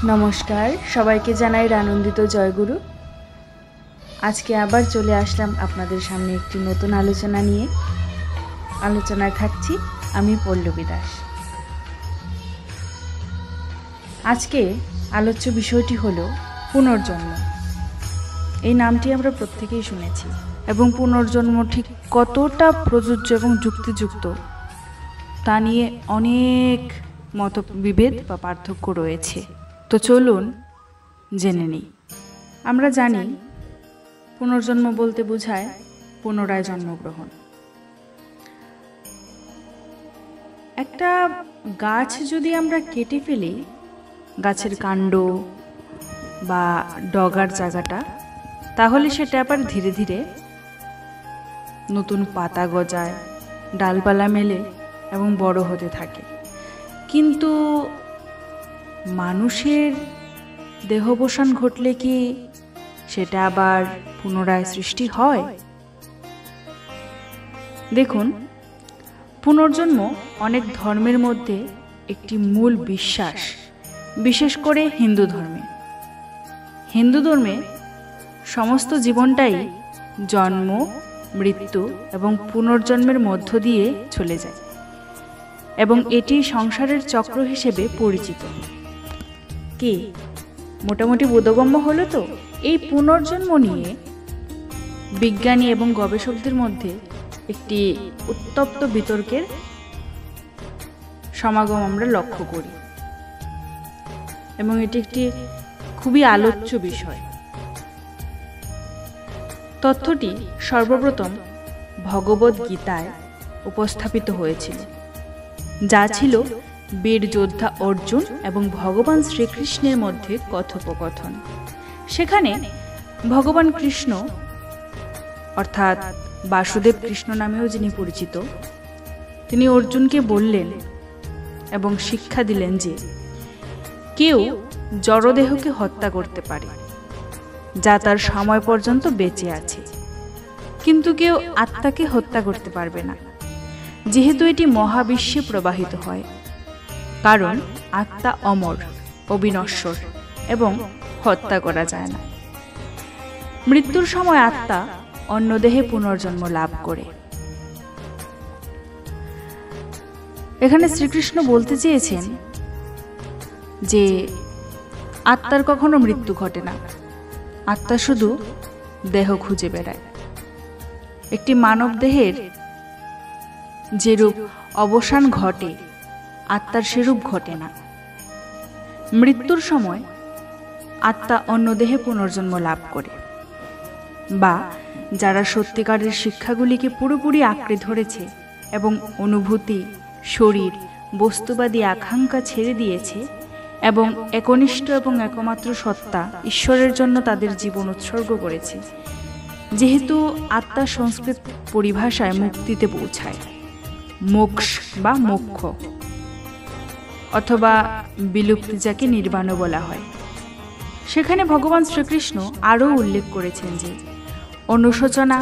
নমস্কার, সবাইকে জানাই আনন্দিত জয়গুরু। আজকে আবার চলে আসলাম আপনাদের সামনে একটি নতুন আলোচনা নিয়ে। আলোচনায় থাকছি আমি পল্লবী দাস। আজকে আলোচ্য বিষয়টি হলো পুনর্জন্ম। এই নামটি আমরা প্রত্যেকেই শুনেছি, এবং পুনর্জন্ম ঠিক কতটা প্রযোজ্য এবং যুক্তিযুক্ত তা নিয়ে অনেক মতবিভেদ বা পার্থক্য রয়েছে। তো চলুন জেনে নিই। আমরা জানি পুনর্জন্ম বলতে বোঝায় পুনরায় জন্মগ্রহণ। একটা গাছ যদি আমরা কেটে ফেলি, গাছের কাণ্ড বা ডগার জায়গাটা, তাহলে সেটা আবার ধীরে ধীরে নতুন পাতা গজায়, ডালপালা মেলে এবং বড় হতে থাকে। কিন্তু মানুষের দেহাবসান ঘটলে কি সেটা আবার পুনরায় সৃষ্টি হয়? দেখুন, পুনর্জন্ম অনেক ধর্মের মধ্যে একটি মূল বিশ্বাস, বিশেষ করে হিন্দু ধর্মে। হিন্দু ধর্মে সমস্ত জীবনটাই জন্ম, মৃত্যু এবং পুনর্জন্মের মধ্য দিয়ে চলে যায়, এবং এটি সংসারের চক্র হিসেবে পরিচিত। কি মোটামুটি বোধগম্য হলো তো? এই পুনর্জন্ম নিয়ে বিজ্ঞানী এবং গবেষকদের মধ্যে একটি উত্তপ্ত বিতর্কের সমাগম আমরা লক্ষ্য করি, এবং এটি একটি খুবই আলোচ্য বিষয়। তথ্যটি সর্বপ্রথম ভগবদ গীতায় উপস্থাপিত হয়েছিল, যা ছিল বীর যোদ্ধা অর্জুন এবং ভগবান শ্রীকৃষ্ণের মধ্যে কথোপকথন। সেখানে ভগবান কৃষ্ণ, অর্থাৎ বাসুদেব কৃষ্ণ নামেও যিনি পরিচিত, তিনি অর্জুনকে বললেন এবং শিক্ষা দিলেন যে কেউ জড়দেহকে হত্যা করতে পারে, যা তার সময় পর্যন্ত বেঁচে আছে, কিন্তু কেউ আত্মাকে হত্যা করতে পারবে না, যেহেতু এটি মহাবিশ্বে প্রবাহিত হয়। কারণ আত্মা অমর, অবিনশ্বর এবং হত্যা করা যায় না। মৃত্যুর সময় আত্মা অন্য দেহে পুনর্জন্ম লাভ করে। এখানে শ্রীকৃষ্ণ বলতে চেয়েছেন যে আত্মার কখনো মৃত্যু ঘটে না, আত্মা শুধু দেহ খুঁজে বেড়ায়। একটি মানব দেহের যেরূপ অবসান ঘটে, আত্মার সেরূপ ঘটে না। মৃত্যুর সময় আত্মা অন্য দেহে পুনর্জন্ম লাভ করে, বা যারা সত্যিকারের শিক্ষাগুলিকে পুরোপুরি আঁকড়ে ধরেছে এবং অনুভূতি, শরীর, বস্তুবাদী আকাঙ্ক্ষা ছেড়ে দিয়েছে এবং একনিষ্ঠ এবং একমাত্র সত্তা ঈশ্বরের জন্য তাদের জীবন উৎসর্গ করেছে। যেহেতু আত্মা সংস্কৃত পরিভাষায় মুক্তিতে পৌঁছায়, মোক্ষ বা মোক্ষ অথবা বিলুপ্তি, যাকে নির্বাণও বলা হয়, সেখানে ভগবান শ্রীকৃষ্ণ আরও উল্লেখ করেছেন যে অনুশোচনা,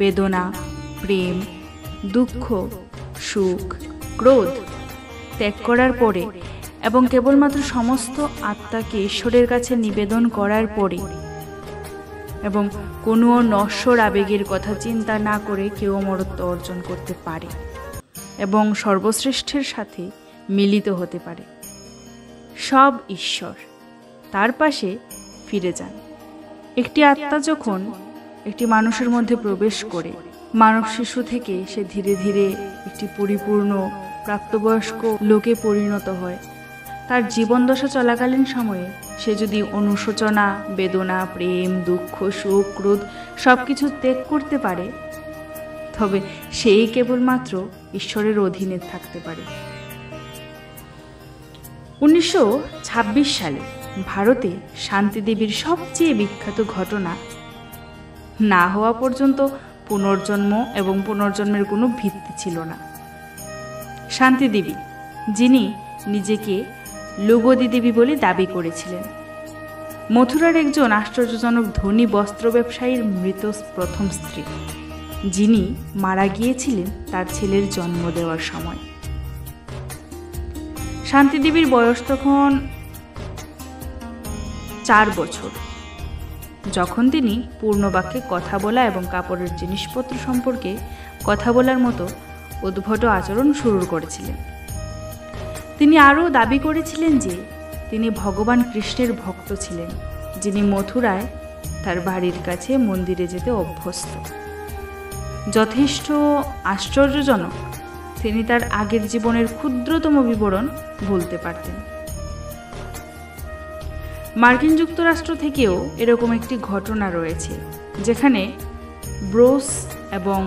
বেদনা, প্রেম, দুঃখ, সুখ, ক্রোধ ত্যাগ করার পরে এবং কেবলমাত্র সমস্ত আত্মাকে ঈশ্বরের কাছে নিবেদন করার পরে এবং কোনো নশ্বর আবেগের কথা চিন্তা না করে কেউ অমরত্ব অর্জন করতে পারে এবং সর্বশ্রেষ্ঠের সাথে মিলিত হতে পারে। সব ঈশ্বর তার পাশে ফিরে যান। একটি আত্মা যখন একটি মানুষের মধ্যে প্রবেশ করে, মানব শিশু থেকে সে ধীরে ধীরে একটি পরিপূর্ণ প্রাপ্তবয়স্ক লোকে পরিণত হয়। তার জীবন দশা চলাকালীন সময়ে সে যদি অনুশোচনা, বেদনা, প্রেম, দুঃখ, সুখ, ক্রোধ সবকিছু ত্যাগ করতে পারে, তবে সেই কেবলমাত্র ঈশ্বরের অধীনে থাকতে পারে। 1926 সালে ভারতে শান্তিদেবীর সবচেয়ে বিখ্যাত ঘটনা না হওয়া পর্যন্ত পুনর্জন্ম এবং পুনর্জন্মের কোনো ভিত্তি ছিল না। শান্তিদেবী, যিনি নিজেকে লুগোদি দেবী বলে দাবি করেছিলেন, মথুরার একজন আশ্চর্যজনক ধনী বস্ত্র ব্যবসায়ীর মৃত প্রথম স্ত্রী, যিনি মারা গিয়েছিলেন তার ছেলের জন্ম দেওয়ার সময়। শান্তিদেবীর বয়স তখন 4 বছর, যখন তিনি পূর্ণ বাক্যে কথা বলা এবং কাপড়ের জিনিসপত্র সম্পর্কে কথা বলার মতো উদ্ভট আচরণ শুরু করেছিলেন। তিনি আরও দাবি করেছিলেন যে তিনি ভগবান কৃষ্ণের ভক্ত ছিলেন, যিনি মথুরায় তার বাড়ির কাছে মন্দিরে যেতে অভ্যস্ত। যথেষ্ট আশ্চর্যজনক, তিনি তার আগের জীবনের ক্ষুদ্রতম বিবরণ বলতে পারতেন। মার্কিন যুক্তরাষ্ট্র থেকেও এরকম একটি ঘটনা রয়েছে, যেখানে ব্রুস এবং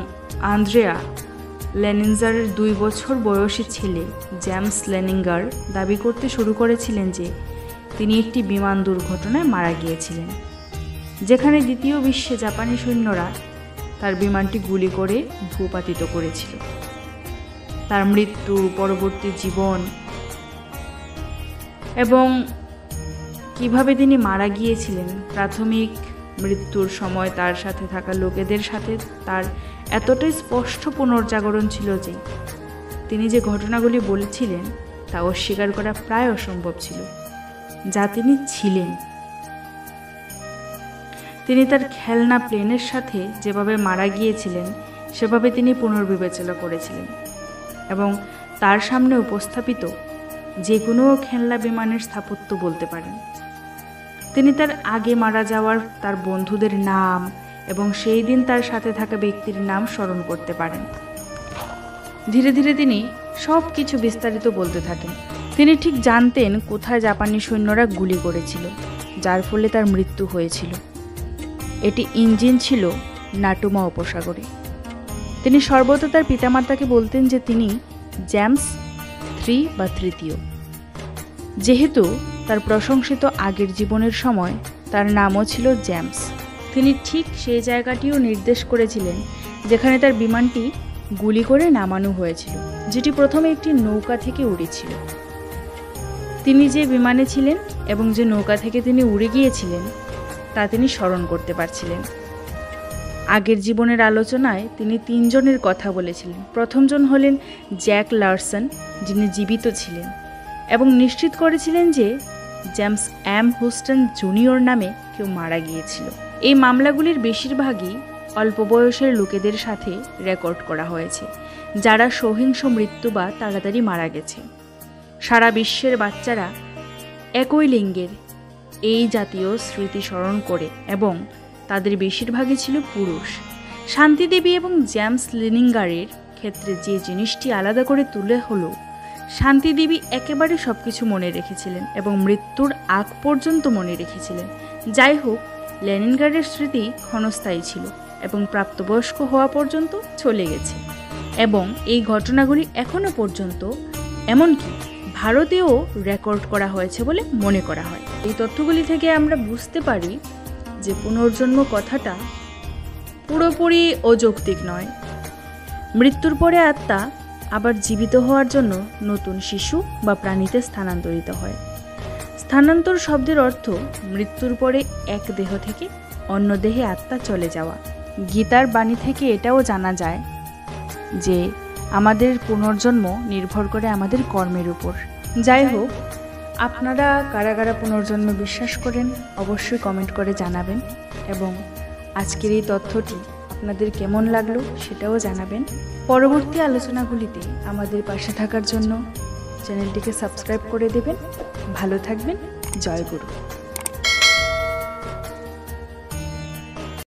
আন্দ্রেয়া লেনিনজারের 2 বছর বয়সী ছেলে জেমস লেনিঙ্গার দাবি করতে শুরু করেছিলেন যে তিনি একটি বিমান দুর্ঘটনায় মারা গিয়েছিলেন, যেখানে দ্বিতীয় বিশ্বে জাপানি সৈন্যরা তার বিমানটি গুলি করে ভূপাতিত করেছিল। তার মৃত্যু, পরবর্তী জীবন এবং কিভাবে তিনি মারা গিয়েছিলেন, প্রাথমিক মৃত্যুর সময় তার সাথে থাকা লোকেদের সাথে তার এতটাই স্পষ্ট পুনর্জাগরণ ছিল যে তিনি যে ঘটনাগুলি বলেছিলেন তা অস্বীকার করা প্রায় অসম্ভব ছিল, যা তিনি ছিলেন। তিনি তার খেলনা প্লেনের সাথে যেভাবে মারা গিয়েছিলেন সেভাবে তিনি পুনর্বিবেচনা করেছিলেন এবং তার সামনে উপস্থাপিত যে কোনো খেলনা বিমানের স্থাপত্য বলতে পারেন। তিনি তার আগে মারা যাওয়ার তার বন্ধুদের নাম এবং সেই দিন তার সাথে থাকা ব্যক্তির নাম স্মরণ করতে পারেন। ধীরে ধীরে তিনি সব কিছু বিস্তারিত বলতে থাকেন। তিনি ঠিক জানতেন কোথায় জাপানি সৈন্যরা গুলি করেছিল, যার ফলে তার মৃত্যু হয়েছিল। এটি ইঞ্জিন ছিল নাটুমা উপসাগরে। তিনি সর্বদা তার পিতামাতাকে বলতেন যে তিনি জেমস 3 বা তৃতীয়, যেহেতু তার প্রশংসিত আগের জীবনের সময় তার নামও ছিল জেমস। তিনি ঠিক সেই জায়গাটিও নির্দেশ করেছিলেন যেখানে তার বিমানটি গুলি করে নামানো হয়েছিল, যেটি প্রথমে একটি নৌকা থেকে উড়েছিল। তিনি যে বিমানে ছিলেন এবং যে নৌকা থেকে তিনি উড়ে গিয়েছিলেন তা তিনি স্মরণ করতে পারছিলেন। আগের জীবনের আলোচনায় তিনি 3 জনের কথা বলেছিলেন। প্রথমজন হলেন জ্যাক লারসন, যিনি জীবিত ছিলেন এবং নিশ্চিত করেছিলেন যে জেমস এম হুস্টন জুনিয়র নামে কেউ মারা গিয়েছিল। এই মামলাগুলির বেশিরভাগই অল্প বয়সের লোকেদের সাথে রেকর্ড করা হয়েছে, যারা সহিংস মৃত্যু বা তাড়াতাড়ি মারা গেছে। সারা বিশ্বের বাচ্চারা একই লিঙ্গের এই জাতীয় স্মৃতি স্মরণ করে এবং তাদের বেশিরভাগই ছিল পুরুষ। শান্তিদেবী এবং জেমস লেনিঙ্গারের ক্ষেত্রে যে জিনিসটি আলাদা করে তুলে হলো, শান্তিদেবী একেবারে সবকিছু মনে রেখেছিলেন এবং মৃত্যুর আগ পর্যন্ত মনে রেখেছিলেন। যাই হোক, লেনিনগ্রাডের স্মৃতি ক্ষণস্থায়ী ছিল এবং প্রাপ্তবয়স্ক হওয়া পর্যন্ত চলে গেছে এবং এই ঘটনাগুলি এখনও পর্যন্ত এমনকি ভারতেও রেকর্ড করা হয়েছে বলে মনে করা হয়। এই তথ্যগুলি থেকে আমরা বুঝতে পারি যে পুনর্জন্ম কথাটা পুরোপুরি অযৌক্তিক নয়। মৃত্যুর পরে আত্মা আবার জীবিত হওয়ার জন্য নতুন শিশু বা প্রাণীতে স্থানান্তরিত হয়। স্থানান্তর শব্দের অর্থ মৃত্যুর পরে এক দেহ থেকে অন্য দেহে আত্মা চলে যাওয়া। গীতার বাণী থেকে এটাও জানা যায় যে আমাদের পুনর্জন্ম নির্ভর করে আমাদের কর্মের উপর। যাই হোক, আপনারা কারা কারা পুনর্জন্মে বিশ্বাস করেন অবশ্যই কমেন্ট করে জানাবেন এবং আজকের এই তথ্যটি আপনাদের কেমন লাগলো সেটাও জানাবেন। পরবর্তী আলোচনাগুলিতে আমাদের পাশে থাকার জন্য চ্যানেলটিকে সাবস্ক্রাইব করে দেবেন। ভালো থাকবেন। জয় গুরু।